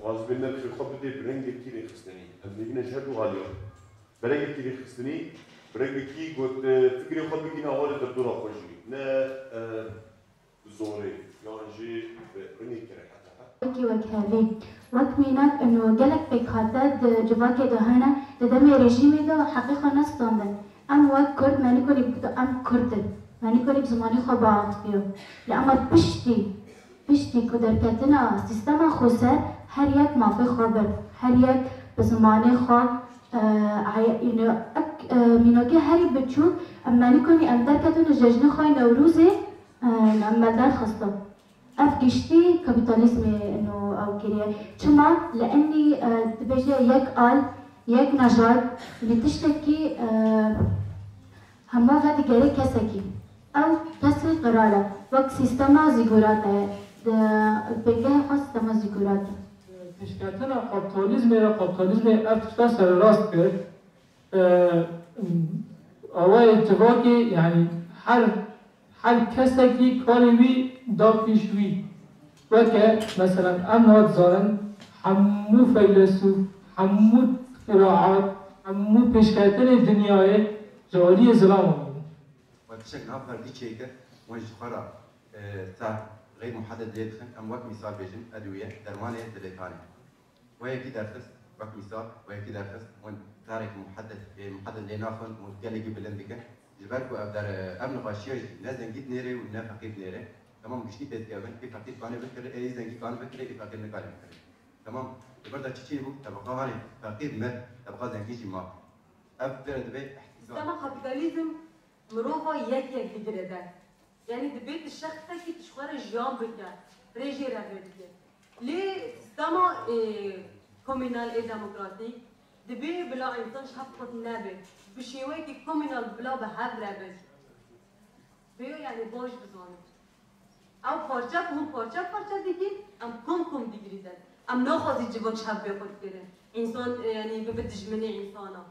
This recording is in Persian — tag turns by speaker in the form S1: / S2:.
S1: غاز بينا في خبدي برنج كيري خستني أبنينا جهدوا غاليا برنج كيري خستني برنج كي قلت فكري خبدي كنا أول تبدورا خوشي نا زوري يعني برنج كيري
S2: وكي وكهذي وكمينات إنه جلك بكهاتد جواك دهنا تدمي رجيمي ده حقيقة ناس تندن أم وك كرد ماني كوري بكتو أم كرد ماني كوري بزماني خباعت فيه لأما بشتي كدر كتنا سيستم خوسر هر یک ما في خبر هر یک بزماني خا إنه میناکه هری بچو ماني كوني أم در كتون جشن خاي نوروزه أم در خستم أفكشتي كابيتاليزم إنه أو كذا شما لأني تبجي يك نجار اللي تشتكي هما غادي جاري كسكي أو كسر قرارة وقت سيستما زيجوراتا بجاه خاص سيستما زيجوراتا.
S3: تشكيلنا قابيتاليزم أفتح سر راست كده أول اتفاقي يعني هر کسی کاری وی دافیش وی و که مثلا امنات زارن همو فیلسوف همو قراءات همو پیشکتن دنیای جاری ظلام بود
S4: و بشكل آخر دي شيء وجه خرا غير محدد ليدخن أم وقت مثال بيجن أدوية درمانية دليتاني وهي كي درخص وقت مثال وهي كي درخص وان تاريخ محدد ليناخن وتقلقي بلندك جبركو أبدر أمن غاشية نازن جيت نيري ونا فقير نيري تمام كشتي بيت كمان في فقير كانوا بكرة أي زنجي كانوا بكرة في فقير نكانوا بكرة تمام يبرد تشي بوك تبقى هاني فقير ما تبقى زنجي جماع أبدر دبي
S5: سما كابيتاليزم مروفا يك بجرده يعني دبيت الشخص كي تشخر جيام بكرة ريجي رابطة ليه سما كومينال ديمقراطيك دبي بلا إنسان شحفظ نابل بشيويك كومينال بلا بحب رابط بيو يعني باش بزانه أو پارچه هم پارچه دیگه ام کم دیگری داد ام نخواهی جوان شب بیاکت کنه انسان یعنی به دشمنی انسانا